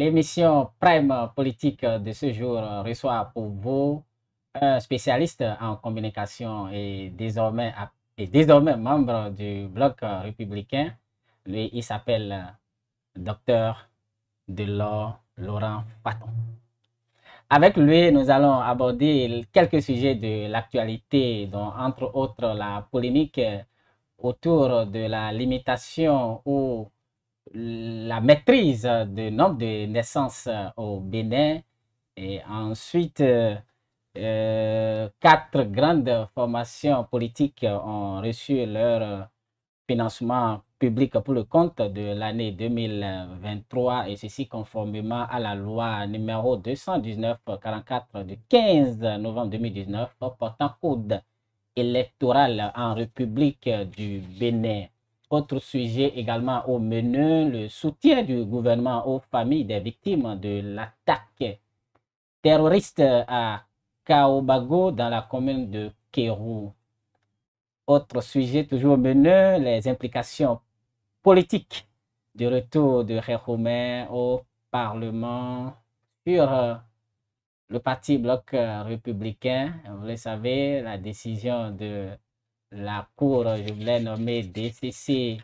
L'émission Prime Politique de ce jour reçoit pour vous un spécialiste en communication et désormais membre du Bloc républicain. Lui, il s'appelle Dr Delors Laurent Faton. Avec lui, nous allons aborder quelques sujets de l'actualité, dont entre autres la polémique autour de la limitation ou la maîtrise du nombre de naissances au Bénin. Et ensuite, 4 grandes formations politiques ont reçu leur financement public pour le compte de l'année 2023, et ceci conformément à la loi numéro 219-44 du 15 novembre 2019 portant code électoral en République du Bénin. Autre sujet également au menu, le soutien du gouvernement aux familles des victimes de l'attaque terroriste à Kaobago dans la commune de Kéroux. Autre sujet toujours au menu, les implications politiques du retour de Khéroumé au Parlement sur le parti Bloc républicain. Vous le savez, la décision de la Cour, je voulais nommer DCC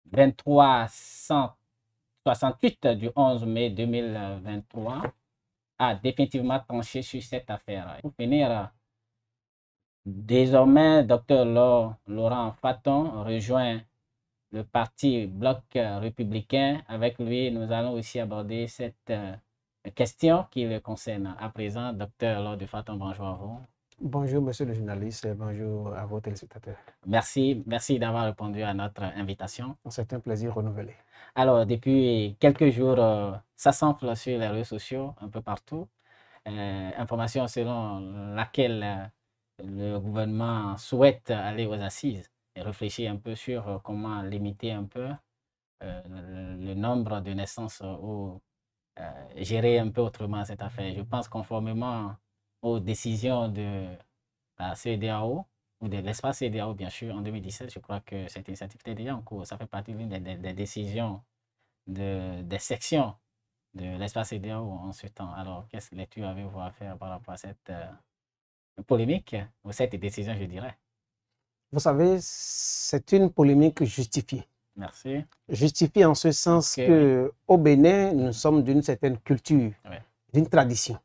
2368 du 11 mai 2023, a définitivement tranché sur cette affaire. Pour finir, désormais, Dr Laurent Faton rejoint le parti Bloc républicain. Avec lui, nous allons aussi aborder cette question qui le concerne. À présent, Dr Laurent Faton, bonjour à vous. Bonjour, monsieur le journaliste, et bonjour à vos téléspectateurs. Merci d'avoir répondu à notre invitation. C'est un plaisir renouvelé. Alors, depuis quelques jours, ça s'enfle sur les réseaux sociaux, un peu partout. Information selon laquelle le gouvernement souhaite aller aux assises et réfléchir un peu sur comment limiter un peu le nombre de naissances ou gérer un peu autrement cette affaire. Je pense conformément aux décisions de la CEDEAO ou de l'espace CEDEAO, bien sûr, en 2017, je crois que cette initiative était déjà en cours. Ça fait partie d'une des décisions des sections de l'espace CEDEAO en ce temps. Alors, quelle lecture avez-vous à faire par rapport à cette polémique ou cette décision, je dirais? Vous savez, c'est une polémique justifiée. Merci. Justifiée en ce sens qu'au Bénin, nous sommes d'une certaine culture, d'une tradition.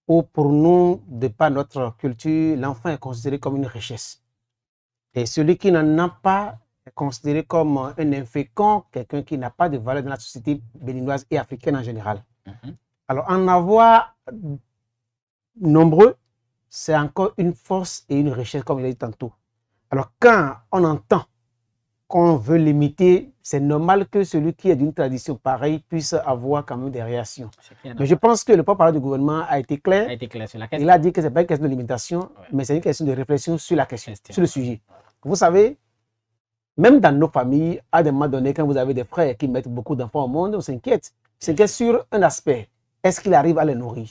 Où pour nous, de par notre culture, l'enfant est considéré comme une richesse. Et celui qui n'en a pas est considéré comme un infécond, quelqu'un qui n'a pas de valeur dans la société béninoise et africaine en général. Alors, en avoir nombreux, c'est encore une force et une richesse, comme je l'ai dit tantôt. Alors, quand on entend qu'on veut limiter, c'est normal que celui qui est d'une tradition pareille puisse avoir quand même des réactions. Mais je pense que le porte-parole du gouvernement a été clair. Sur la question. Il a dit que ce n'est pas une question de limitation, mais c'est une question de réflexion sur la question, sur le sujet. Vous savez, même dans nos familles, à des moments donnés, quand vous avez des frères qui mettent beaucoup d'enfants au monde, on s'inquiète. C'est sur un aspect. Est-ce qu'il arrive à les nourrir?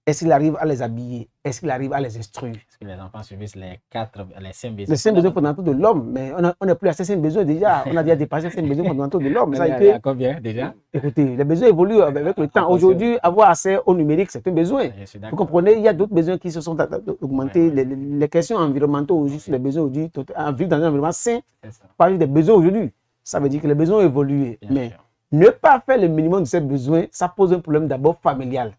Est-ce qu'il arrive à les habiller? Est-ce qu'il arrive à les instruire? Est-ce que les enfants subissent les 5 besoins? Les 5 besoins fondamentaux de l'homme. Mais on n'est plus à ces 5 besoins déjà. On a déjà dépassé les 5 besoins fondamentaux de l'homme. À combien déjà? Écoutez, les besoins évoluent avec le temps. Aujourd'hui, avoir accès au numérique, c'est un besoin. Vous comprenez, il y a d'autres besoins qui se sont augmentés. Les questions environnementales aujourd'hui, les besoins aujourd'hui, vivre dans un environnement sain, parler des besoins aujourd'hui. Ça veut dire que les besoins ont évolué. Mais ne pas faire le minimum de ces besoins, ça pose un problème d'abord familial.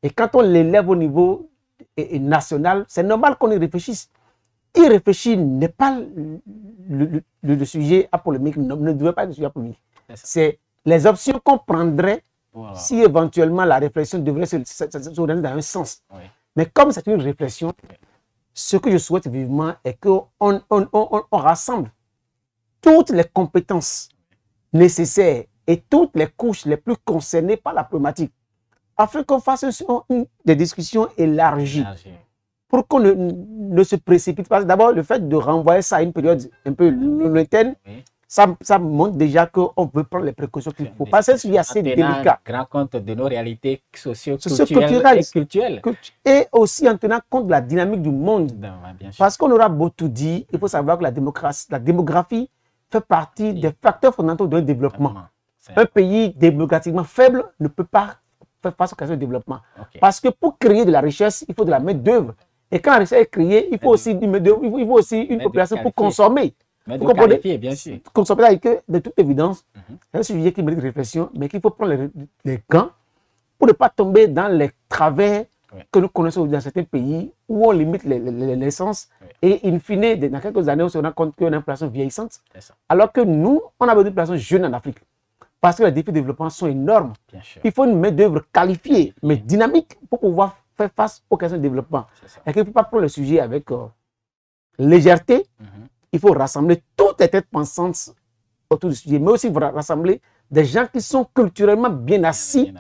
Et quand on l'élève au niveau national, c'est normal qu'on y réfléchisse. Y réfléchir n'est pas le sujet à polémique, ne devrait pas être le sujet à polémique. C'est les options qu'on prendrait si éventuellement la réflexion devrait s'orienter dans un sens. Mais comme c'est une réflexion, ce que je souhaite vivement est qu'on rassemble toutes les compétences nécessaires et toutes les couches les plus concernées par la problématique, afin qu'on fasse des discussions élargies, pour qu'on ne se précipite pas. D'abord, le fait de renvoyer ça à une période un peu lointaine, ça montre déjà qu'on veut prendre les précautions qu'il faut. Parce que c'est assez délicat. Grand compte de nos réalités socio-culturelles et culturelles. Et aussi en tenant compte de la dynamique du monde. Parce qu'on aura beau tout dire, il faut savoir que la démographie fait partie des facteurs fondamentaux d'un développement. Un pays démocratiquement faible ne peut pas faire face aux questions de développement. Parce que pour créer de la richesse, il faut de la main-d'œuvre. Et quand la richesse est créée, il faut aussi une population pour consommer. Vous comprenez? Bien sûr. Consommer avec de toute évidence, c'est un sujet qui mérite réflexion, mais qu'il faut prendre les gants pour ne pas tomber dans les travers que nous connaissons dans certains pays où on limite les naissances et in fine, dans quelques années, on se rend compte qu'on a une population vieillissante. Alors que nous, on a besoin d'une population jeune en Afrique. Parce que les défis de développement sont énormes. Il faut une main-d'œuvre qualifiée, mais dynamique pour pouvoir faire face aux questions de développement. Et qu'il ne faut pas prendre le sujet avec légèreté. Il faut rassembler toutes les têtes pensantes autour du sujet, mais aussi rassembler des gens qui sont culturellement bien assis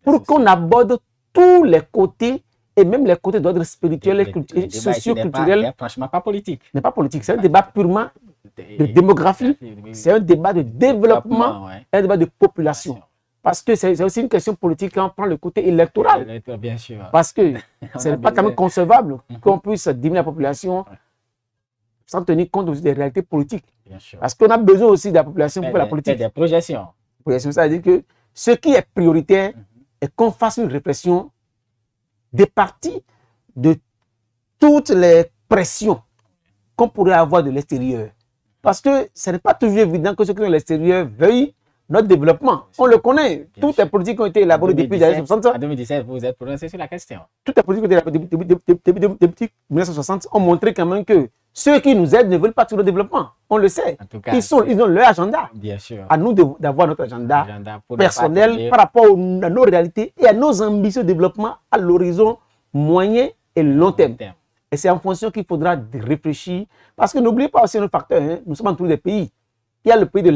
pour qu'on aborde tous les côtés et même les côtés d'ordre spirituel et socio-culturel. N'est franchement pas politique. N'est pas politique, c'est un débat purement de démographie, c'est un débat de développement, un débat de population. Parce que c'est aussi une question politique quand on prend le côté électoral. Bien sûr. Parce que ce n'est pas quand même concevable qu'on puisse diminuer la population sans tenir compte aussi des réalités politiques. Parce qu'on a besoin aussi de la population pour la politique. Des projections. Ça veut dire que ce qui est prioritaire est qu'on fasse une réflexion départie de toutes les pressions qu'on pourrait avoir de l'extérieur. Parce que ce n'est pas toujours évident que ceux qui sont à l'extérieur veuillent notre développement. On le connaît. Toutes les politiques ont été élaborées depuis les années 60. En 2017, vous vous êtes prononcé sur la question. Toutes les politiques qui ont été élaborées depuis 1960 ont montré quand même que ceux qui nous aident ne veulent pas tout le développement. On le sait. En tout cas, ils ont leur agenda. Bien sûr. À nous d'avoir notre agenda personnel par rapport à nos réalités et à nos ambitions de développement à l'horizon moyen et long terme. Et c'est en fonction qu'il faudra réfléchir. Parce que n'oubliez pas aussi un autre facteur. Hein, nous sommes en tous les pays. Il y a le pays de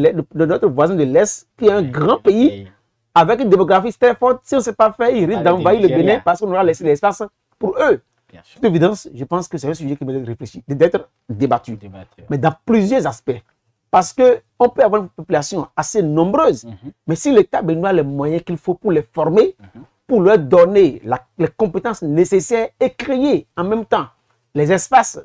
notre voisin de l'Est qui est un grand pays avec une démographie très forte. Si on ne sait pas faire, il risque d'envahir le Bénin parce qu'on aura laissé l'espace pour eux. De toute évidence, je pense que c'est un sujet qui mérite réfléchir, d'être débattu. Mais dans plusieurs aspects. Parce qu'on peut avoir une population assez nombreuse, mais si l'État a les moyens qu'il faut pour les former, pour leur donner les compétences nécessaires et créer en même temps les espaces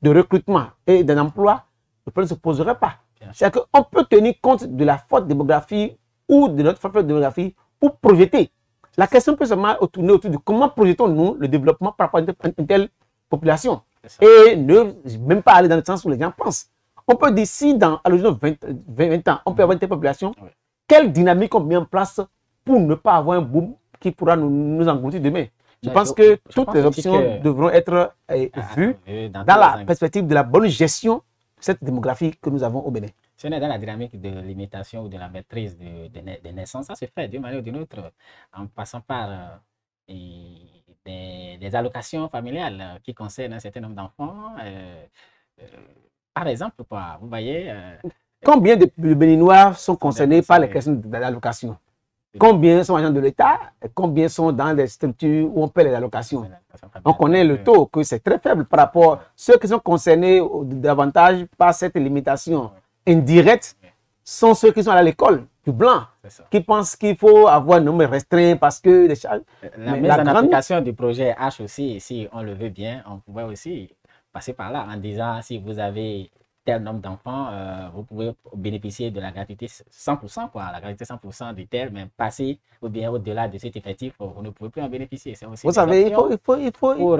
de recrutement et d'emploi, le problème ne se poserait pas. C'est-à-dire qu'on peut tenir compte de la forte démographie ou de notre forte démographie pour projeter. La question peut seulement tourner autour de comment projetons-nous le développement par rapport à une telle population. Et ne même pas aller dans le sens où les gens pensent. On peut dire si à l'horizon 20 ans, on peut avoir une telle population, quelle dynamique on met en place pour ne pas avoir un boom qui pourra nous engloutir demain. Je pense que toutes les options devront être vues dans la perspective de la bonne gestion de cette démographie que nous avons au Bénin. Ce n'est dans la dynamique de limitation ou de la maîtrise des naissances. Ça se fait d'une manière ou d'une autre en passant par des allocations familiales qui concernent un certain nombre d'enfants. Par exemple, vous voyez... Combien de Béninois sont concernés par les questions d'allocation? Combien sont agents de l'État et combien sont dans des structures où on paie les allocations? On connaît le taux, que c'est très faible par rapport à ceux qui sont concernés davantage par cette limitation indirecte sont ceux qui sont à l'école du blanc, qui pensent qu'il faut avoir un nombre restreint parce que les charges... La mise en application du projet H aussi, si on le veut bien, on pourrait aussi passer par là en disant si vous avez tel nombre d'enfants, vous pouvez bénéficier de la gratuité 100%, la gratuité 100% du tel, mais passer ou bien au-delà de cet effectif, vous ne pouvez plus en bénéficier. Aussi vous savez, il faut...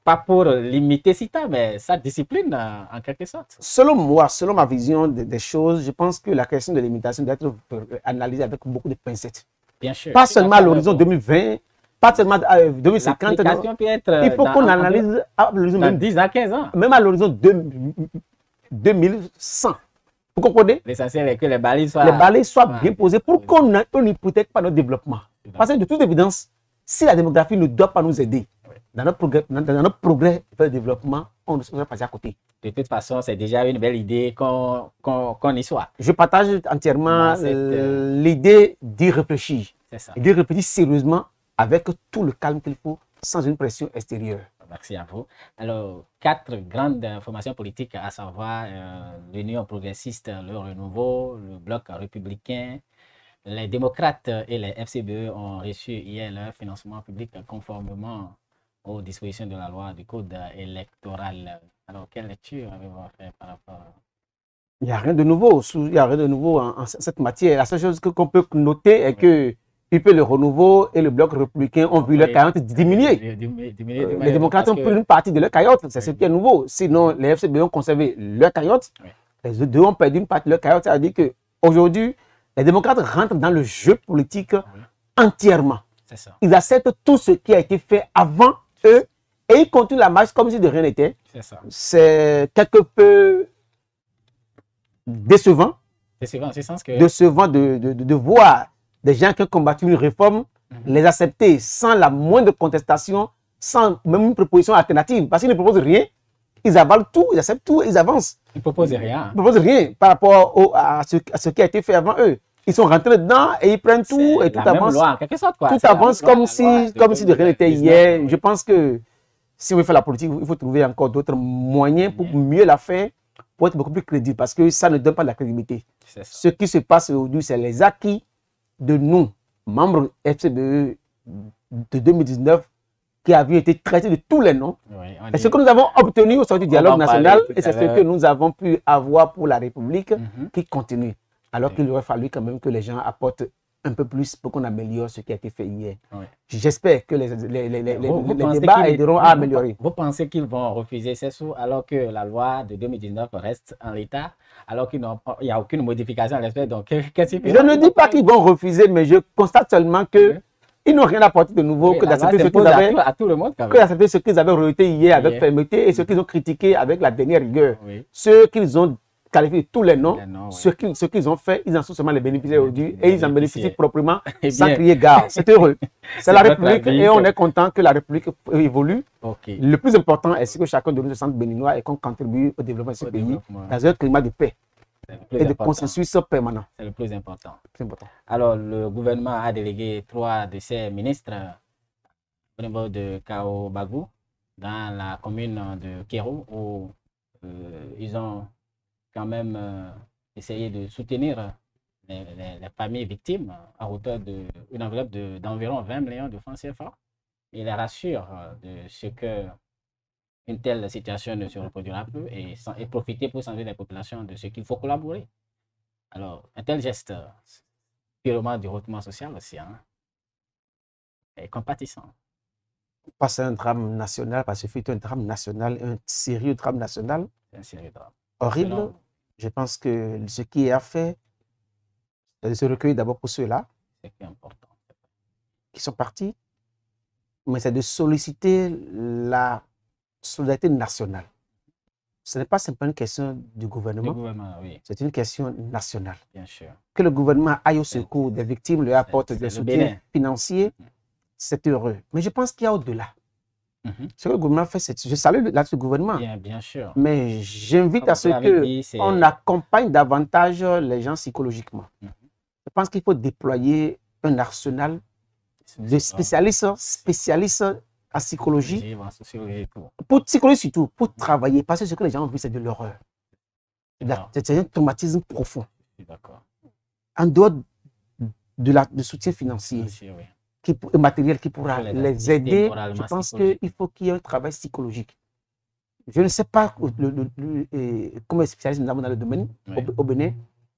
pas pour limiter CITA, mais sa discipline en quelque sorte. Selon moi, selon ma vision des choses, je pense que la question de limitation doit être analysée avec beaucoup de pincettes. Bien sûr. Pas seulement à l'horizon 2020, pas seulement à 2050. Peut être il faut qu'on analyse à l'horizon dans 10 à 15 ans. Même à l'horizon 2100. Vous comprenez? L'essentiel est que les balises soient bien posées pour qu'on n'hypothèque pas notre développement. Parce que de toute évidence, si la démographie ne doit pas nous aider dans notre progrès vers le développement, on va passer à côté. De toute façon, c'est déjà une belle idée qu'on y soit. Je partage entièrement l'idée d'y réfléchir. C'est ça. Et d'y réfléchir sérieusement avec tout le calme qu'il faut, sans une pression extérieure. Merci à vous. Alors, 4 grandes formations politiques, à savoir l'Union progressiste, le Renouveau, le Bloc républicain, les démocrates et les FCBE ont reçu hier leur financement public conformément aux dispositions de la loi du code électoral. Alors, quelle lecture avez-vous à faire par rapport à Il n'y a rien de nouveau. Il n'y a rien de nouveau en cette matière. La seule chose qu'on peut noter est que UP, le Renouveau et le Bloc républicain ont vu leur cagnotte diminuer. Les démocrates ont pris une partie de leur cagnotte. C'est ce qui est nouveau. Sinon, les FCB ont conservé leur cagnotte. Les deux ont perdu une partie de leur cagnotte. C'est-à-dire qu'aujourd'hui, les démocrates rentrent dans le jeu politique entièrement. Ils acceptent tout ce qui a été fait avant eux et ils continuent la marche comme si de rien n'était. C'est quelque peu décevant. Décevant de voir des gens qui ont combattu une réforme, les accepter sans la moindre contestation, sans même une proposition alternative. Parce qu'ils ne proposent rien, ils avalent tout, ils acceptent tout, ils avancent. Ils ne proposent rien. Ils ne proposent rien par rapport à ce qui a été fait avant eux. Ils sont rentrés dedans et ils prennent tout et tout avance. Loi, en quelque sorte, quoi. Tout avance comme si de rien n'était hier. Je pense que si on veut faire la politique, il faut trouver encore d'autres moyens pour mieux la faire, pour être beaucoup plus crédible, parce que ça ne donne pas de la crédibilité. Ce qui se passe aujourd'hui, c'est les acquis de nous, membres FCBE de 2019, qui avaient été traités de tous les noms. Et ce que nous avons obtenu au sein du dialogue national, et c'est ce que nous avons pu avoir pour la République, qui continue. Alors qu'il aurait fallu quand même que les gens apportent un peu plus pour qu'on améliore ce qui a été fait hier. J'espère que les débats aideront à améliorer. Vous pensez qu'ils vont refuser ces sous alors que la loi de 2019 reste en l'état, alors qu'il n'y a aucune modification à l'espèce? Donc, qu'est-ce qu'ils Je ne dis pas qu'ils vont refuser, mais je constate seulement que ils n'ont rien apporté de nouveau que d'accepter ce qu'ils avaient, rejeté hier avec fermeté et ce qu'ils ont critiqué avec la dernière rigueur. Ceux qu'ils ont qualifié de tous les noms, ce qu'ils ont fait, ils en sont seulement les bénéficiaires aujourd'hui et ils en bénéficient proprement sans crier gare. C'est heureux. C'est la République et on est content que la République évolue. Le plus important est que chacun de nous se sente béninois et qu'on contribue au développement de ce pays dans un climat de paix et de consensus permanent. C'est le plus important. Alors, le gouvernement a délégué 3 de ses ministres au niveau de Kao Bagou, dans la commune de Kérou, où ils ont quand même essayé de soutenir les familles victimes à hauteur d'une enveloppe d'environ 20 millions de francs CFA. Il les rassure de ce que une telle situation ne se reproduira plus et profiter pour sensibiliser les populations de ce qu'il faut collaborer. Alors, un tel geste, purement du hautement social aussi, est compatissant. Pas un drame national, parce que c'est un drame national, un sérieux drame national. Un sérieux drame. Horrible. Sinon, je pense que ce qui est à faire, c'est de se recueillir d'abord pour ceux-là. C'est important. Qui sont partis, mais c'est de solliciter la solidarité nationale. Ce n'est pas simplement une question du gouvernement, c'est une question nationale. Bien sûr. Que le gouvernement aille au secours des victimes, leur apporte des soutiens financiers, c'est heureux. Mais je pense qu'il y a au-delà. Ce que le gouvernement fait, je salue ce gouvernement. Bien sûr. Mais j'invite à ce qu'on accompagne davantage les gens psychologiquement. Je pense qu'il faut déployer un arsenal de spécialistes en psychologie, pour psychologie surtout, pour travailler, parce que ce que les gens ont vu, c'est de l'horreur. C'est un traumatisme profond. En dehors de soutien financier et matériel qui pourra les aider, je pense qu'il faut qu'il y ait un travail psychologique. Je ne sais pas comment les spécialistes nous avons dans le domaine au Bénin,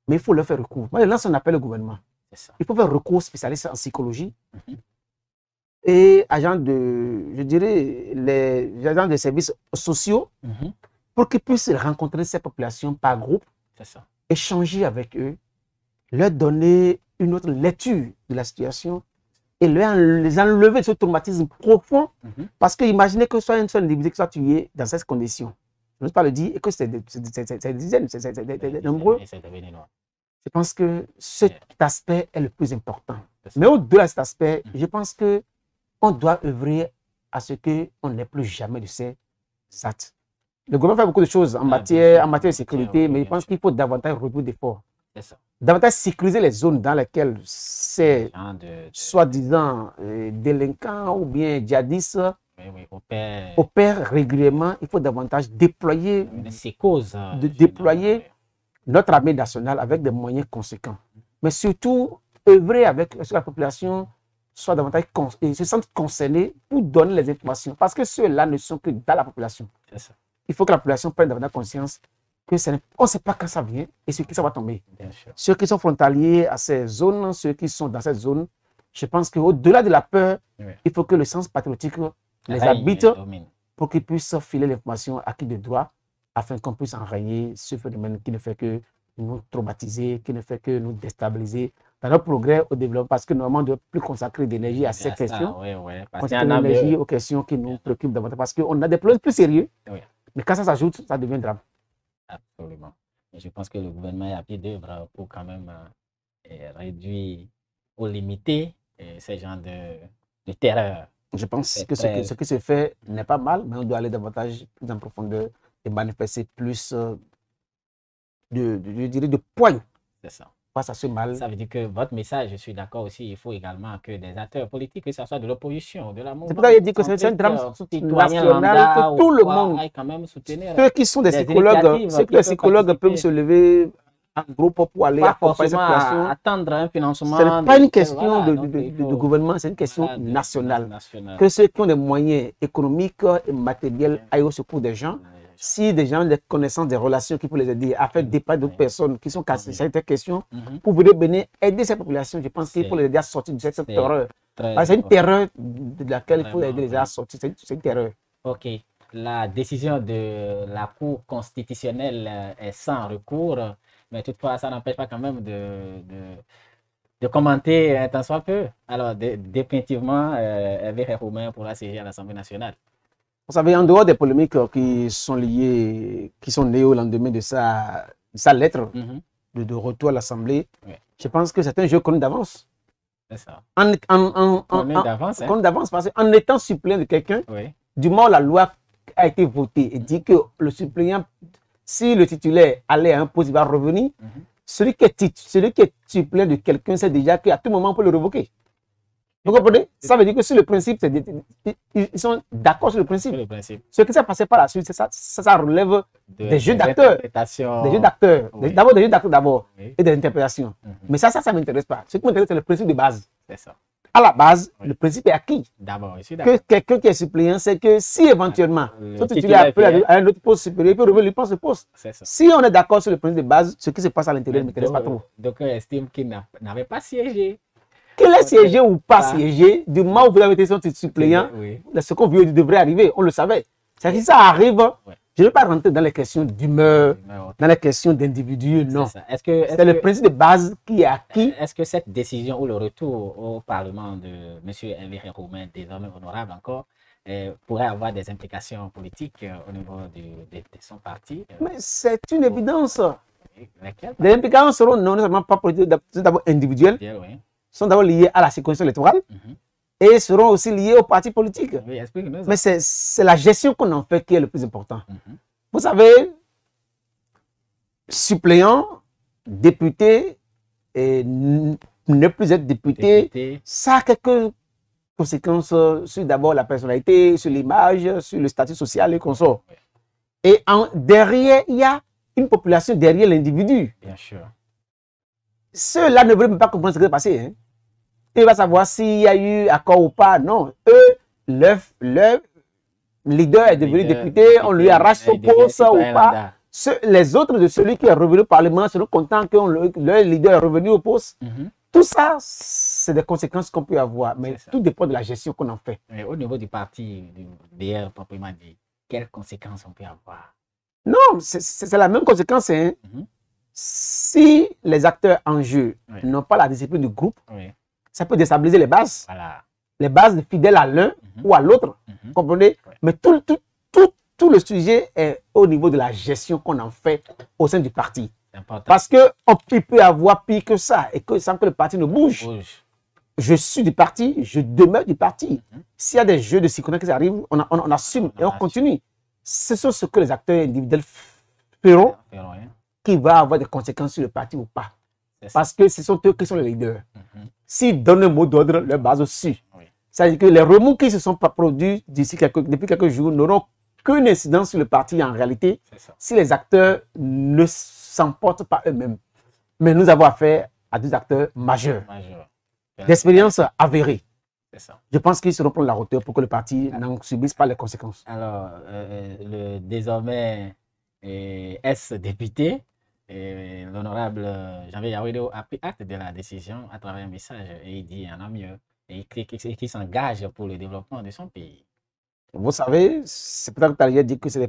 mais il faut leur faire recours. Moi, je lance un appel au gouvernement. Il faut faire recours aux spécialistes en psychologie et agents je dirais, les agents de services sociaux pour qu'ils puissent rencontrer ces populations par groupe, échanger avec eux, leur donner une autre lecture de la situation et les enlever de ce traumatisme profond. Parce que imaginez que soit un seul individu qui soit tué dans ces conditions. Je n'ose pas le dire et que c'est des dizaines, c'est nombreux. Je pense que cet aspect est le plus important. Mais au-delà de cet aspect, je pense que on doit œuvrer à ce qu'on n'ait plus jamais de ces actes. Le gouvernement fait beaucoup de choses en matière de sécurité, mais je pense qu'il faut davantage redoubler d'efforts. Davantage sécuriser les zones dans lesquelles ces soi-disant délinquants ou bien djihadistes opèrent régulièrement. Il faut davantage déployer, notre armée nationale avec des moyens conséquents. Mais surtout, œuvrer avec la population soit davantage se sentent concernés pour donner les informations. Parce que ceux-là ne sont que dans la population. Il faut que la population prenne davantage conscience que on ne sait pas quand ça vient et sur qui ça va tomber. Ceux qui sont frontaliers à ces zones, ceux qui sont dans cette zone, je pense qu'au-delà de la peur, il faut que le sens patriotique les habite pour qu'ils puissent filer l'information à qui de droit afin qu'on puisse enrayer ce phénomène qui ne fait que nous traumatiser, qui ne fait que nous déstabiliser dans notre progrès au développement, parce que normalement, on doit plus consacrer d'énergie à ces questions, consacrer l'énergie aux questions qui nous préoccupent davantage, parce qu'on a des problèmes plus sérieux, mais quand ça s'ajoute, ça devient drame. Absolument. Je pense que le gouvernement est à pied d'œuvre pour quand même réduire ou limiter ces genres de terreur. Je pense que ce qui se fait n'est pas mal, mais on doit aller davantage plus en profondeur et manifester plus je dirais, de poigne face à ce mal. Ça veut dire que votre message, je suis d'accord aussi, il faut également que des acteurs politiques, que ce soit de l'opposition, de la mouvement. C'est pour ça que je dis que c'est un drame national, que tout le monde, ceux qui sont des psychologues peuvent se lever en groupe pour aller accompagner cette situation. Attendre un financement. Ce n'est pas une question de gouvernement, c'est une question nationale. Que ceux qui ont des moyens économiques et matériels aillent au secours des gens. Si des gens ont des connaissances, des relations qui peuvent les aider à faire dépasser d'autres personnes qui sont cassées sur cette question, pour venir aider cette population, je pense qu'il faut les aider à sortir de cette terreur. C'est une terreur de laquelle il faut aider les gens à sortir. C'est une terreur. Ok. La décision de la Cour constitutionnelle est sans recours, mais toutefois, ça n'empêche pas quand même de commenter un tant soit peu. Alors, définitivement, Hervé Romain pourra siéger à l'Assemblée nationale. Vous savez, en dehors des polémiques qui sont liées, qui sont nées au lendemain de sa lettre de retour à l'Assemblée, je pense que c'est un jeu connu d'avance. C'est ça. Connu d'avance, parce qu'en étant suppléant de quelqu'un, du moment où la loi a été votée et dit que le suppléant, si le titulaire allait à un poste, il va revenir, celui qui est suppléant de quelqu'un sait déjà qu'à tout moment, on peut le révoquer. Vous comprenez? Ça veut dire que sur le principe, ils sont d'accord sur le principe. Ce qui s'est passé par la suite, ça relève des jeux d'acteurs. Des jeux d'acteurs. D'abord des jeux d'acteurs d'abord et des interprétations. Mais ça ne m'intéresse pas. Ce qui m'intéresse, c'est le principe de base. C'est ça. À la base, le principe est acquis. D'abord, je suis d'accord. Que quelqu'un qui est suppléant, c'est que si éventuellement, tu appelles à un autre poste supérieur, il peut revenir, il pense le poste. Si on est d'accord sur le principe de base, ce qui se passe à l'intérieur ne m'intéresse pas trop. Donc, on estime qu'il n'avait pas siégé. Qu'il ait siégé ou pas siégé, du moment où vous avez été son suppléant, ce qu'on veut devrait arriver, on le savait. C'est que ça arrive, je ne vais pas rentrer dans les questions d'humeur, dans les questions d'individus, non. C'est le principe de base qui est acquis. Est-ce que cette décision ou le retour au Parlement de M. Hervé Romain, désormais honorable encore, pourrait avoir des implications politiques au niveau de son parti? Mais c'est une évidence. Les implications seront non seulement pas politiques, d'abord individuelles, sont d'abord liées à la circonscription électorale et seront aussi liées aux partis politiques. Mais c'est la gestion qu'on en fait qui est le plus important. Vous savez, suppléant, député, et ne plus être député, ça a quelques conséquences sur d'abord la personnalité, sur l'image, sur le statut social et consorts. Et derrière, il y a une population derrière l'individu. Bien sûr. Ceux-là ne veulent même pas comprendre ce qui s'est passé. Hein. Il va savoir s'il y a eu accord ou pas. Non. Eux, leur leader est devenu député, on lui arrache son poste ou pas. Les autres de celui qui est revenu au Parlement seront contents que leur leader est revenu au poste. Tout ça, c'est des conséquences qu'on peut avoir. Mais tout dépend de la gestion qu'on en fait. Mais au niveau du parti, d'ailleurs, proprement dit, quelles conséquences on peut avoir? Non, c'est la même conséquence. Hein. Si les acteurs en jeu n'ont pas la discipline du groupe, ça peut déstabiliser les bases. Voilà. Les bases fidèles à l'un ou à l'autre. Comprenez? Mais tout le sujet est au niveau de la gestion qu'on en fait au sein du parti. Parce qu'il peut y avoir pire que ça et que sans que le parti ne bouge. Je suis du parti, je demeure du parti. S'il y a des jeux de psychologie qui arrivent, on assume et on continue. Ce sont ce que les acteurs individuels feront qui va avoir des conséquences sur le parti ou pas. Parce que ce sont eux qui sont les leaders. S'ils donnent un mot d'ordre, leur base aussi. C'est-à-dire que les remous qui ne se sont pas produits depuis quelques jours n'auront qu'une incidence sur le parti en réalité si les acteurs ne s'emportent pas eux-mêmes. Mais nous avons affaire à des acteurs majeurs, d'expérience avérée. Je pense qu'ils seront prendre la hauteur pour que le parti n'en subisse pas les conséquences. Alors, désormais ex-député, l'honorable Janvier Yawédéo a pris acte de la décision à travers un message et il dit en a mieux et qu'il s'engage pour le développement de son pays. Vous savez, c'est peut-être que tu as dit que ce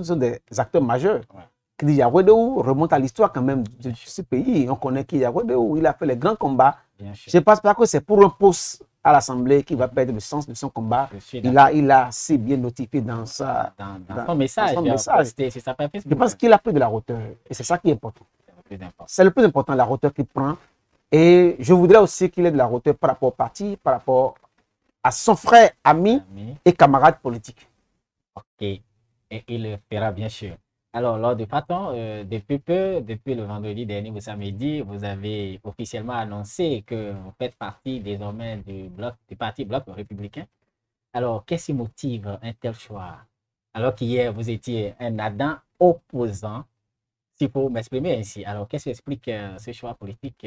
sont des acteurs majeurs. Ouais. Qui dit Yawédéo remonte à l'histoire quand même de ce pays. On connaît qui Yawédéo, il a fait les grands combats. Je ne pense pas que c'est pour un poste à l'Assemblée qui va perdre le sens de son combat. Il a si bien notifié dans son message. Je pense qu'il a pris de la hauteur et c'est ça qui est important. C'est le plus important, la hauteur qu'il prend. Et je voudrais aussi qu'il ait de la hauteur par rapport au parti, par rapport à son frère, ami et camarade politique. Ok, et il le fera bien sûr. Alors, lors du patron, depuis le vendredi dernier ou samedi, vous avez officiellement annoncé que vous faites partie désormais du parti Bloc républicain. Alors, qu'est-ce qui motive un tel choix? Alors qu'hier, vous étiez un ardent opposant, si pour m'exprimer ainsi. Alors, qu'est-ce qui explique ce choix politique?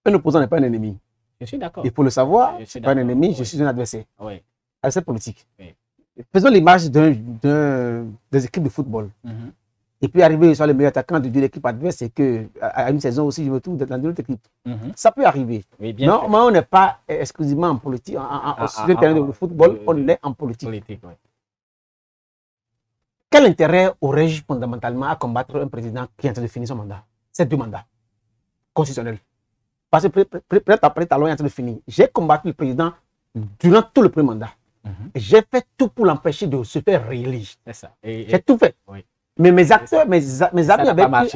Un opposant n'est pas un ennemi. Je suis d'accord. Il faut le savoir, je ne suis pas un ennemi, je suis un adversaire. Oui. Adversaire politique. Oui. Faisons l'image des équipes de football. Et puis arriver sur le meilleur attaquant de l'équipe adverse, c'est qu'à une saison aussi, je me trouve dans une autre équipe. Ça peut arriver. Oui, non, mais on n'est pas exclusivement en politique. Sur le terrain de football, on est en politique. Oui. Quel intérêt aurais-je fondamentalement à combattre un président qui est en train de finir son mandat? C'est 2 mandats constitutionnels. Parce que après talon est en train de finir. J'ai combattu le président durant tout le premier mandat. J'ai fait tout pour l'empêcher de se faire réélire. J'ai tout fait. Oui. Mais mes acteurs, mes amis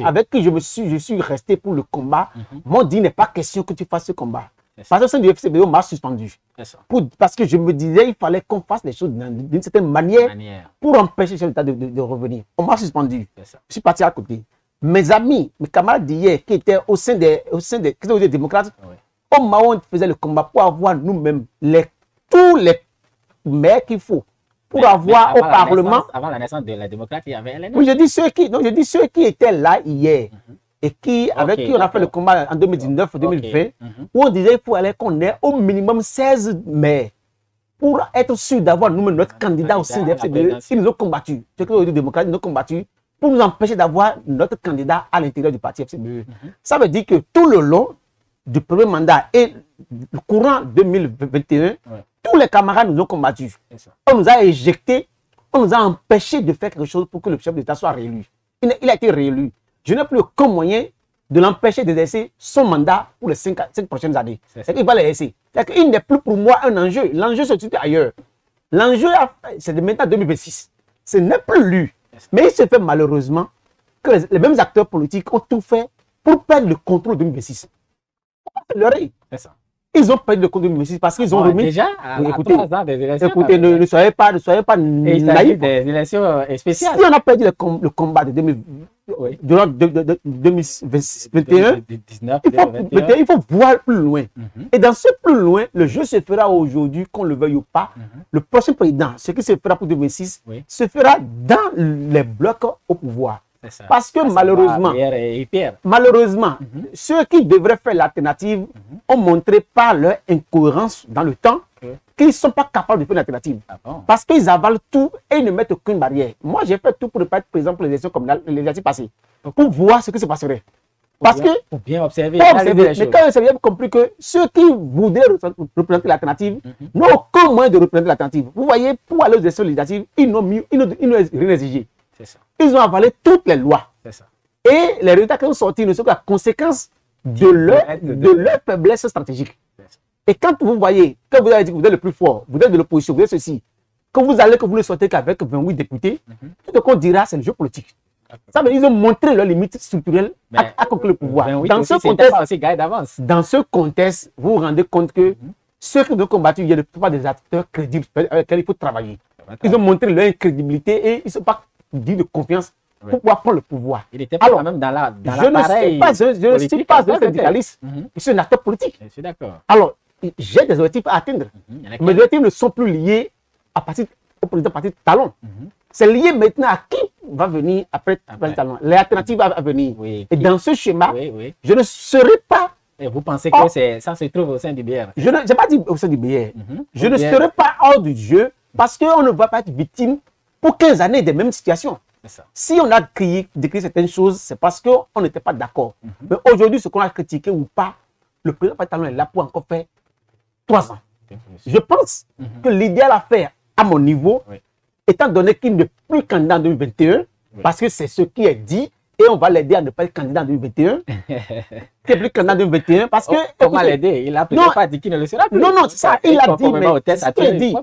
avec qui je suis resté pour le combat, m'ont dit, il n'est pas question que tu fasses ce combat. Parce que au sein du FCBO m'a suspendu. Parce que je me disais, il fallait qu'on fasse les choses d'une certaine manière pour empêcher ce résultat de revenir. On m'a suspendu. Je suis parti à côté. Mes amis, mes camarades d'hier qui étaient au sein des démocrates, au moment où on faisait le combat pour avoir nous-mêmes tous les maires qu'il faut. Pour avoir au Parlement. Avant la naissance de la démocratie, il y avait LNM. Oui, je dis ceux qui étaient là hier et avec qui on a fait le combat en 2019-2020, où on disait qu'il faut aller qu'on ait au minimum 16 maires pour être sûr d'avoir nous-mêmes notre candidat au sein des FCBE. Ils nous ont combattu. Ceux qui ont été démocrates nous ont combattu pour nous empêcher d'avoir notre candidat à l'intérieur du parti FCBE. Ça veut dire que tout le long du premier mandat et le courant 2021, tous les camarades nous ont combattus. On nous a éjectés, on nous a empêchés de faire quelque chose pour que le chef d'État soit réélu. Il a été réélu. Je n'ai plus aucun moyen de l'empêcher d'exercer son mandat pour les 5 prochaines années. Il va l'exercer. Il n'est plus pour moi un enjeu. L'enjeu se situe ailleurs. L'enjeu, c'est de maintenant 2026. Ce n'est plus lui. Mais il se fait malheureusement que les mêmes acteurs politiques ont tout fait pour perdre le contrôle de 2026. C'est ça. Ils ont perdu le contrôle de 2006 parce qu'ils ont remis. Déjà, écoutez, 3 ans des élections. Écoutez, ne soyez pas naïfs. Des élections spéciales. Si on a perdu le combat de 2021, il faut voir plus loin. Et dans ce plus loin, le jeu se fera aujourd'hui, qu'on le veuille ou pas. Le prochain président, ce qui se fera pour 2006, se fera dans les blocs au pouvoir. Parce que malheureusement, ceux qui devraient faire l'alternative ont montré par leur incohérence dans le temps qu'ils ne sont pas capables de faire l'alternative. Parce qu'ils avalent tout et ils ne mettent aucune barrière. Moi, j'ai fait tout pour ne pas être présent pour les élections comme les législatives passées, pour voir ce qui se passerait. Parce que, pour bien observer, mais quand vous avez compris que ceux qui voudraient représenter l'alternative n'ont aucun moyen de représenter l'alternative. Vous voyez, pour aller aux élections législatives, ils n'ont rien exigé. Ils ont avalé toutes les lois. Et les résultats qui ont sorti ne sont que la conséquence de leur faiblesse stratégique. Et quand vous voyez, quand vous avez dit que vous êtes le plus fort, vous êtes de l'opposition, vous êtes ceci, que vous ne sortez qu'avec 28 députés, tout ce qu'on dira, c'est le jeu politique. Ça veut dire qu'ils ont montré leurs limites structurelles à conquérir le pouvoir. Dans ce contexte, vous vous rendez compte que ceux qui nous ont combattu, il y a pas des acteurs crédibles avec lesquels il faut travailler. Ils ont montré leur incrédibilité et ils ne sont pas dit de confiance pour pouvoir prendre le pouvoir. Il était quand même dans l'appareil. Je ne suis pas un syndicaliste, je suis un acteur politique. Je suis d'accord. Alors, j'ai des objectifs à atteindre. Mes objectifs ne sont plus liés au président parti Talon. C'est lié maintenant à qui va venir après Talon. Les alternatives à venir. Et dans ce schéma, je ne serai pas. Et vous pensez que ça se trouve au sein du BR? Je n'ai pas dit au sein du BR. Je ne serai pas hors du jeu parce qu'on ne va pas être victime pour 15 années des mêmes situations. Si on a décrit certaines choses, c'est parce qu'on n'était pas d'accord. Mais aujourd'hui, ce qu'on a critiqué ou pas, le président Patrice Talon est là pour encore faire 3 ans. Je pense que l'idéal à faire, à mon niveau, étant donné qu'il n'est plus candidat en 2021, parce que c'est ce qui est dit, et on va l'aider à ne pas être candidat en 2021. Il n'est plus candidat en 2021 parce que... Comment l'aider? Il n'a peut-être pas dit qu'il ne le sera plus. Non, c'est ça. Il a dit, mais c'est ce qu'il a dit.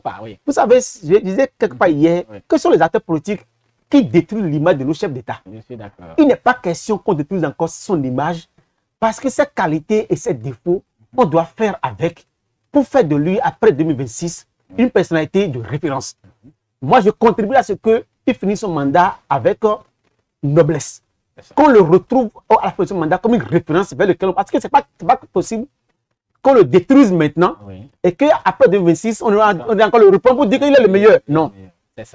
Vous savez, je disais quelque part hier, que sont les acteurs politiques qui détruisent l'image de nos chefs d'État. Je suis d'accord. Il n'est pas question qu'on détruise encore son image, parce que ses qualités et ses défauts, on doit faire avec pour faire de lui, après 2026, une personnalité de référence. Moi, je contribue à ce qu'il finisse son mandat avec noblesse. Qu'on le retrouve à la fin de son mandat comme une référence vers lequel on... Parce que ce n'est pas possible qu'on le détruise maintenant et qu'après 2026, on est encore le reprend pour dire qu'il est le meilleur. Non.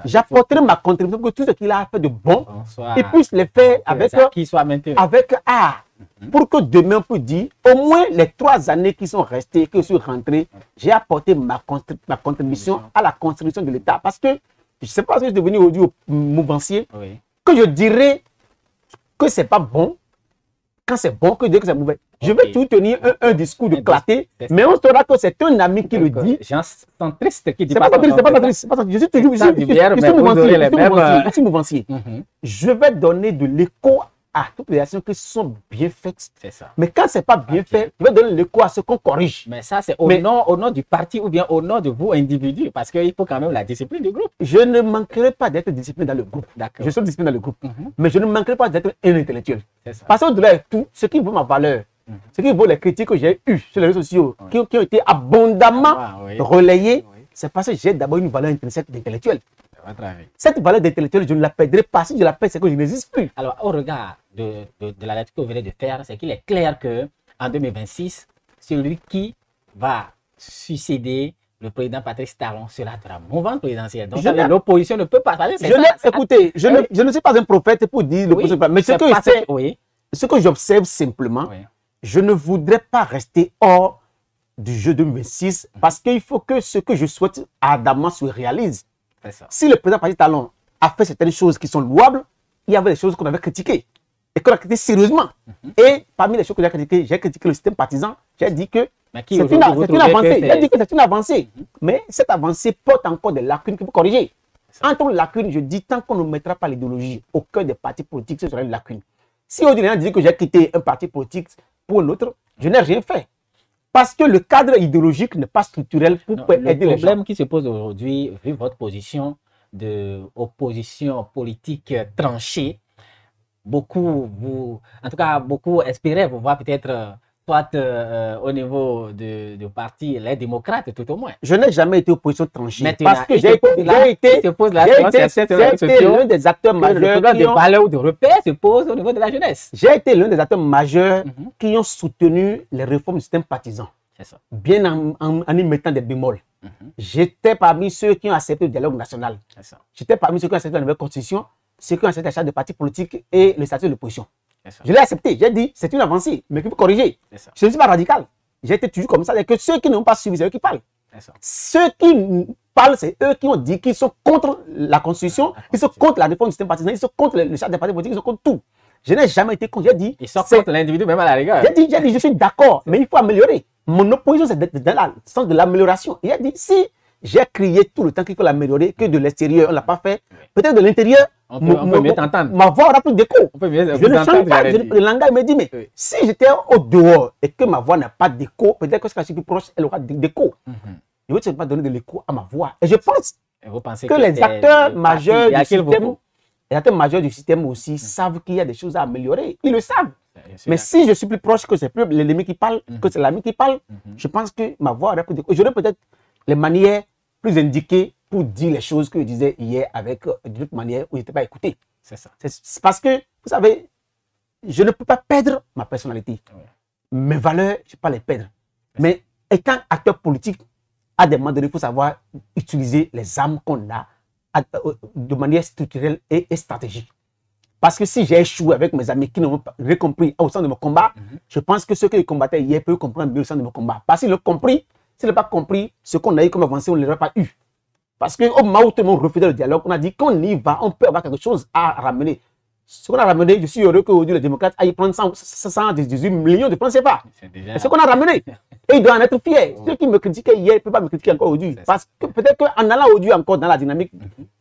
J'apporterai ma contribution pour que tout ce qu'il a fait de bon, il puisse le faire avec art. Pour que demain, on puisse dire, au moins les 3 années qui sont restées, que je suis rentré, j'ai apporté ma contribution à la construction de l'État. Parce que, je ne sais pas si je suis devenu aujourd'hui mouvancier, que je dirais que ce n'est pas bon, quand c'est bon, que je dirais que c'est mauvais. Je vais tout tenir un discours de clarté, mais on saura que c'est un ami qui le dit. J'en sens triste qui dit pas triste, c'est pas triste. Je suis toujours je suis mouvancier. Je vais donner de l'écho à toutes les actions qui sont bien faites. C'est ça. Mais quand ce n'est pas bien fait, je vais donner l'écho à ce qu'on corrige. Mais ça, c'est au nom du parti ou bien au nom de vous, individus, parce qu'il faut quand même la discipline du groupe. Je ne manquerai pas d'être discipliné dans le groupe. Je suis discipliné dans le groupe. Mais je ne manquerai pas d'être un intellectuel. Parce que au-delà de tout, ce qui vaut ma valeur, ce qui vaut les critiques que j'ai eues sur les réseaux sociaux, qui ont été abondamment relayées, c'est parce que j'ai d'abord une valeur intrinsèque d'intellectuel. Cette valeur d'intellectuel, je ne la perdrai pas. Si je la perds, c'est que je n'existe plus. Alors, au regard de la lettre que vous venez de faire, c'est qu'il est clair qu'en 2026, celui qui va succéder le président Patrice Talon sera de la mouvance présidentielle. Donc, l'opposition ne peut pas passer. Écoutez, je ne suis pas un prophète pour dire l'opposition. Mais ce que j'observe simplement, je ne voudrais pas rester hors du jeu 2026 parce qu'il faut que ce que je souhaite ardemment se réalise. Si le président Patrice Talon a fait certaines choses qui sont louables, il y avait des choses qu'on avait critiquées et qu'on a critiquées sérieusement. Et parmi les choses que j'ai critiqué le système partisan. J'ai dit que c'est une avancée. J'ai dit que c'est une avancée. Mais cette avancée porte encore des lacunes qu'il faut corriger. Entre les lacunes, je dis, tant qu'on ne mettra pas l'idéologie au cœur des partis politiques, ce sera une lacune. Si aujourd'hui, on dit que j'ai quitté un parti politique pour un autre, je n'ai rien fait. Parce que le cadre idéologique n'est pas structurel pour aider les gens. Le problème qui se pose aujourd'hui, vu votre position d'opposition politique tranchée, beaucoup espéraient vous voir peut-être soit au niveau du parti Les Démocrates, tout au moins. Je n'ai jamais été opposition tranchée. Parce que j'ai été l'un des acteurs majeurs. De valeurs ou de repères se pose au niveau de la jeunesse. J'ai été l'un des acteurs majeurs qui ont soutenu les réformes du système partisan. Bien en y mettant des bémols. J'étais parmi ceux qui ont accepté le dialogue national. J'étais parmi ceux qui ont accepté la nouvelle constitution, ceux qui ont accepté la charte de parti politique et le statut de l'opposition. Je l'ai accepté. J'ai dit, c'est une avancée, mais qu'il faut corriger. Je ne suis pas radical. J'ai été toujours comme ça. Et que ceux qui n'ont pas suivi, c'est eux qui parlent. Ceux qui parlent, c'est eux qui ont dit qu'ils sont contre la Constitution, ils sont contre la réforme du système partisan, ils sont contre le charte des partis politiques, ils sont contre tout. Je n'ai jamais été contre. J'ai dit. Ils sont contre l'individu, même à la rigueur. J'ai dit, je suis d'accord, mais il faut améliorer. Mon opposition, c'est dans le sens de l'amélioration. Il a dit, si j'ai crié tout le temps qu'il faut l'améliorer, que de l'extérieur, on ne l'a pas fait, peut-être de l'intérieur, on peut mieux t'entendre. Ma voix aura plus d'écho. Je ne change pas. Le langage me dit, mais si j'étais au dehors et que ma voix n'a pas d'écho, peut-être que ce qui est plus proche, elle aura d'écho. Je ne veux pas donner de l'écho à ma voix. Et je pense que les acteurs majeurs du système aussi savent qu'il y a des choses à améliorer. Ils le savent. Mais si je suis plus proche, que c'est plus l'ennemi qui parle, que c'est l'ami qui parle, je pense que ma voix aurait plus d'écho. J'aurais peut-être les manières plus indiquées pour dire les choses que je disais hier avec d'autres manières où je n'étais pas écouté. C'est ça. C'est parce que, vous savez, je ne peux pas perdre ma personnalité. Mes valeurs, je ne peux pas les perdre. Mais étant acteur politique, à des moments donnés, il faut savoir utiliser les armes qu'on a de manière structurelle et stratégique. Parce que si j'ai échoué avec mes amis qui n'ont pas compris au sein de mon combat, je pense que ceux qui combattaient hier peuvent comprendre mieux au sein de mon combat. Parce qu'ils l'ont compris, s'ils n'ont pas compris ce qu'on a eu comme avancée, on ne l'aurait pas eu. Parce qu'au moment où tout le monde refusait le dialogue, on a dit qu'on y va, on peut avoir quelque chose à ramener. Ce qu'on a ramené, je suis heureux qu'aujourd'hui les démocrates aillent prendre 118 millions de francs CFA. C'est ce qu'on a ramené. Et ils doivent en être fiers. Ceux qui me critiquaient hier ne peuvent pas me critiquer encore aujourd'hui. Parce que peut-être qu'en allant aujourd'hui encore dans la dynamique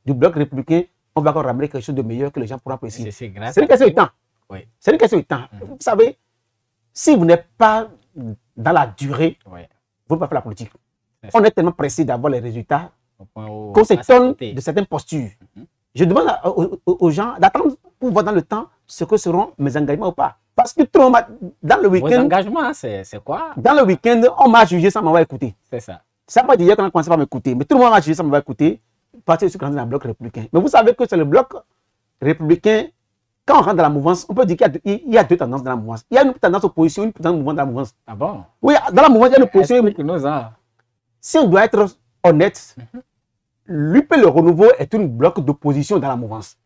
du bloc républicain, on va encore ramener quelque chose de meilleur que les gens pourront apprécier. C'est une question de temps. C'est une question de temps. Vous savez, si vous n'êtes pas dans la durée, vous ne pouvez pas faire la politique. On est tellement pressé d'avoir les résultats qu'on s'étonne de certaines postures. Je demande aux gens d'attendre pour voir dans le temps ce que seront mes engagements ou pas. Parce que tout le monde, dans le week-end... Vos engagements, c'est quoi? Dans le week-end, on m'a jugé sans m'avoir écouté. C'est ça. Ça n'a pas dit hier qu'on a commencé par m'écouter, mais tout le monde m'a jugé sans m'avoir écouté parce que je suis grandi dans le bloc républicain. Mais vous savez que c'est le bloc républicain. Quand on rentre dans la mouvance, on peut dire qu'il y a deux tendances dans la mouvance. Il y a une tendance opposition, une tendance mouvement dans la mouvance. Ah bon? Oui, dans la mouvance, il y a une opposition. Si on doit être honnête, l'UP Le Renouveau est un bloc d'opposition dans la mouvance.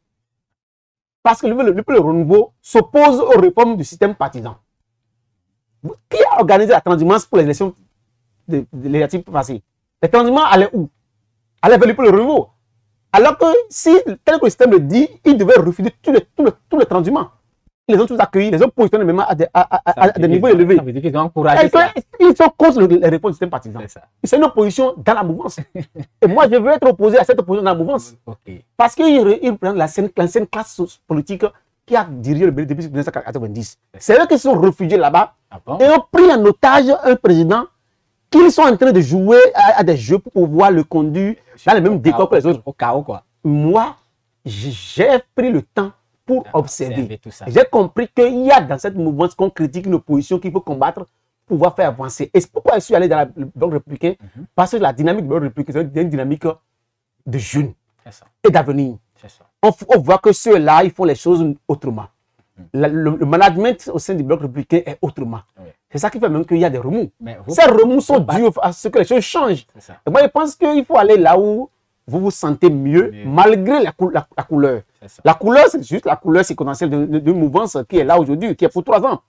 Parce que l'UP Le Renouveau s'oppose aux réformes du système partisan. Qui a organisé la transhumance pour les élections législatives passées? Les transhumants allaient où? Allaient vers l'UP Le Renouveau. Alors que si, tel que le système le dit, ils devaient refuser tous les transhumants. Ils les ont tous accueillis, les ont positionnés même à des niveaux élevés. Ça veut dire qu'ils ont encouragé ça. Ils sont contre les réformes du système partisan. C'est une opposition dans la mouvance. Et moi, je veux être opposé à cette opposition dans la mouvance. Parce qu'ils prennent l'ancienne classe politique qui a dirigé le Bénin depuis 1990. C'est eux qui sont réfugiés là-bas et ont pris en otage un président qu'ils sont en train de jouer à des jeux pour pouvoir le conduire dans le même décor que les autres. Au chaos, quoi. Moi, j'ai pris le temps pour observer. J'ai compris qu'il y a dans cette mouvance qu'on critique une opposition qu'il faut combattre pour pouvoir faire avancer. Et c'est pourquoi je suis allé dans le bloc républicain. Parce que la dynamique du bloc républicain, c'est une dynamique de jeunes et d'avenir. On voit que ceux-là, ils font les choses autrement. Le management au sein du bloc républicain est autrement. C'est ça qui fait même qu'il y a des remous. Ces remous sont dus à ce que les choses changent. Et moi, je pense qu'il faut aller là où vous vous sentez mieux, malgré la couleur. La couleur, c'est juste la couleur séquentielle d'une mouvance qui est là aujourd'hui, qui est pour 3 ans.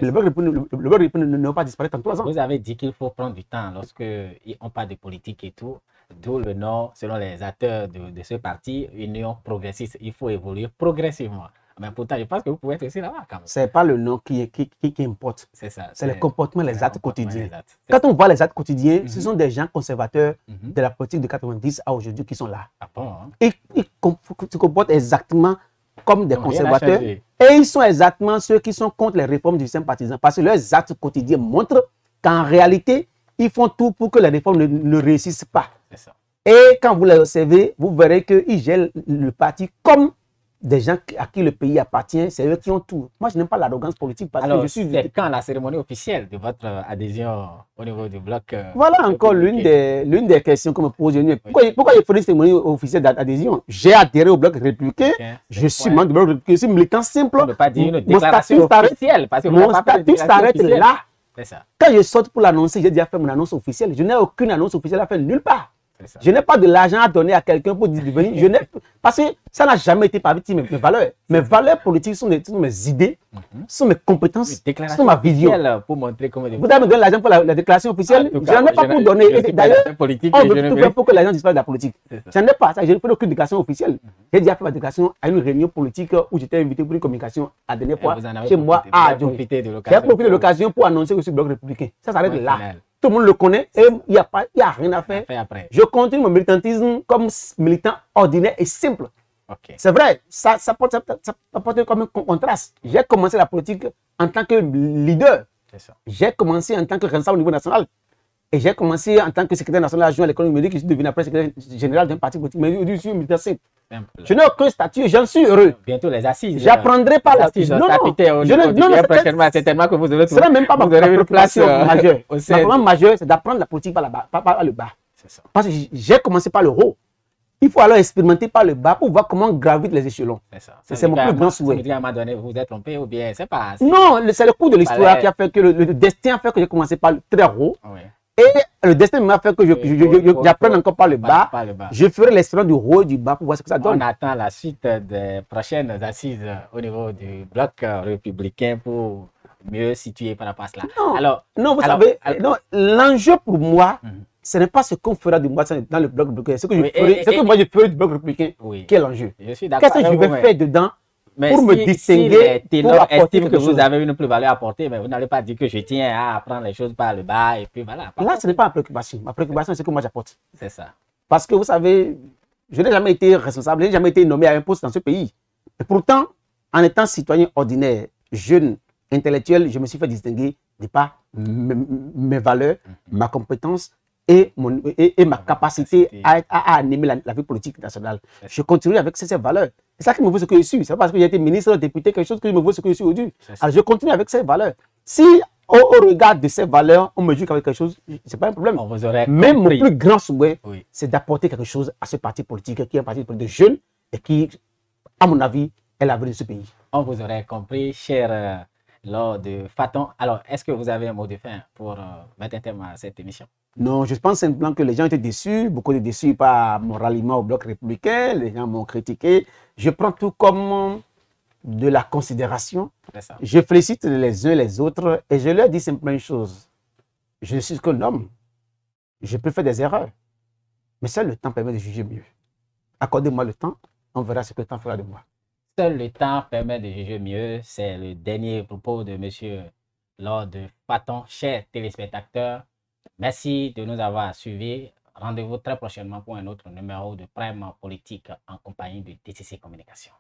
Le bloc républicain ne va pas disparaître en 3 ans. Vous avez dit qu'il faut prendre du temps lorsqu'on parle de politique et tout. D'où le nom, selon les acteurs de ce parti, Union progressiste. Il faut évoluer progressivement. Mais pourtant, je pense que vous pouvez être aussi là-bas quand même. Ce n'est pas le nom qui importe. C'est ça. C'est les comportements, les actes quotidiens. Quand on voit les actes quotidiens, ce sont des gens conservateurs de la politique de 90 à aujourd'hui qui sont là. Ah bon, hein? Ils se comportent exactement comme des conservateurs. Et ils sont exactement ceux qui sont contre les réformes du système partisan. Parce que leurs actes quotidiens montrent qu'en réalité, ils font tout pour que les réformes ne réussissent pas. Ça. Et quand vous les observez, vous verrez qu'ils gèrent le parti comme des gens à qui le pays appartient, c'est eux qui ont tout. Moi, je n'aime pas l'arrogance politique parce que je suis... C'est quand la cérémonie officielle de votre adhésion au niveau du bloc... Voilà encore l'une des questions que me pose aujourd'hui. Pourquoi il faut une cérémonie officielle d'adhésion? J'ai adhéré au bloc républicain, je suis membre du bloc républicain, je suis militant simple. On ne peut pas dire une déclaration officielle. Mon statut s'arrête là. Ça. Quand je saute pour l'annoncer, j'ai déjà fait mon annonce officielle. Je n'ai aucune annonce officielle à faire nulle part. Je n'ai pas de l'argent à donner à quelqu'un pour dire de venir. Parce que ça n'a jamais été parmi mes valeurs. Mes valeurs politiques sont mes idées, sont mes compétences, sont ma vision. Pour montrer comment vous avez me donné l'argent pour la déclaration officielle. Je n'en ai pas pour donner. D'ailleurs, on veut tout faire pour que les gens disparaissent de la politique. Je n'en ai pas. Je n'ai fait aucune déclaration officielle. J'ai déjà fait ma déclaration à une réunion politique où j'étais invité pour une communication la dernière fois chez moi à Adjo. J'ai profité de l'occasion pour annoncer que je suis bloc républicain. Ça s'arrête là. Tout le monde le connaît et il n'y a rien à faire. Je continue mon militantisme comme militant ordinaire et simple. C'est vrai, ça porte comme un contraste. J'ai commencé la politique en tant que leader. J'ai commencé en tant que responsable au niveau national. Et j'ai commencé en tant que secrétaire national adjoint à l'école numérique. Je suis devenu après secrétaire général d'un parti politique. Mais je suis militant simple. Je n'ai aucun statut, j'en suis heureux. Bientôt les assises. J'apprendrai pas la assises. Non, certainement que vous devez trouver. Ce n'est même pas ma préoccupation majeure. Ma préoccupation majeure, c'est d'apprendre la politique par le bas. Parce que j'ai commencé par le haut. Il faut alors expérimenter par le bas pour voir comment gravir les échelons. C'est mon plus grand souhait. À un moment donné, vous vous êtes trompé ou bien c'est pas... Non, c'est le cours de l'histoire qui a fait que le destin a fait que j'ai commencé par très haut. Et le destin m'a fait que j'apprenne encore par le bas. Je ferai l'expérience du haut et du bas pour voir ce que ça donne. On attend la suite des prochaines assises au niveau du bloc républicain pour mieux situer par rapport à cela. Non, vous savez, l'enjeu pour moi, ce n'est pas ce qu'on fera de moi dans le bloc républicain. Ce que, moi je ferai du bloc républicain, qui est l'enjeu. Qu'est-ce que je vais faire dedans pour me distinguer, pour apporter que vous avez une plus-value à apporter, mais vous n'allez pas dire que je tiens à apprendre les choses par le bas et puis voilà. Là, ce n'est pas ma préoccupation. Ma préoccupation, c'est ce que moi j'apporte. C'est ça. Parce que vous savez, je n'ai jamais été responsable, je n'ai jamais été nommé à un poste dans ce pays. Et pourtant, en étant citoyen ordinaire, jeune, intellectuel, je me suis fait distinguer de par mes valeurs, ma compétence et ma capacité à animer la vie politique nationale. Je continue avec ces valeurs. C'est ça qui me vaut ce que je suis. C'est pas parce que j'ai été ministre, député, quelque chose que je me vaut ce que je suis aujourd'hui. Alors je continue avec ces valeurs. Si au regard de ces valeurs, on me juge avec quelque chose, ce n'est pas un problème. Mais mon plus grand souhait, c'est d'apporter quelque chose à ce parti politique qui est un parti politique de jeunes et qui, à mon avis, est l'avenir de ce pays. On vous aurait compris, cher Lord Faton. Alors, est-ce que vous avez un mot de fin pour mettre un terme à cette émission? Non, je pense simplement que les gens étaient déçus. Beaucoup étaient déçus par mon ralliement au bloc républicain. Les gens m'ont critiqué. Je prends tout comme de la considération. Je félicite les uns les autres et je leur dis simplement une chose. Je suis qu'un homme. Je peux faire des erreurs. Mais seul le temps permet de juger mieux. Accordez-moi le temps. On verra ce que le temps fera de moi. Seul le temps permet de juger mieux. C'est le dernier propos de M. Lord Faton. Chers téléspectateurs, merci de nous avoir suivis. Rendez-vous très prochainement pour un autre numéro de Prime Politique en compagnie de DCC Communication.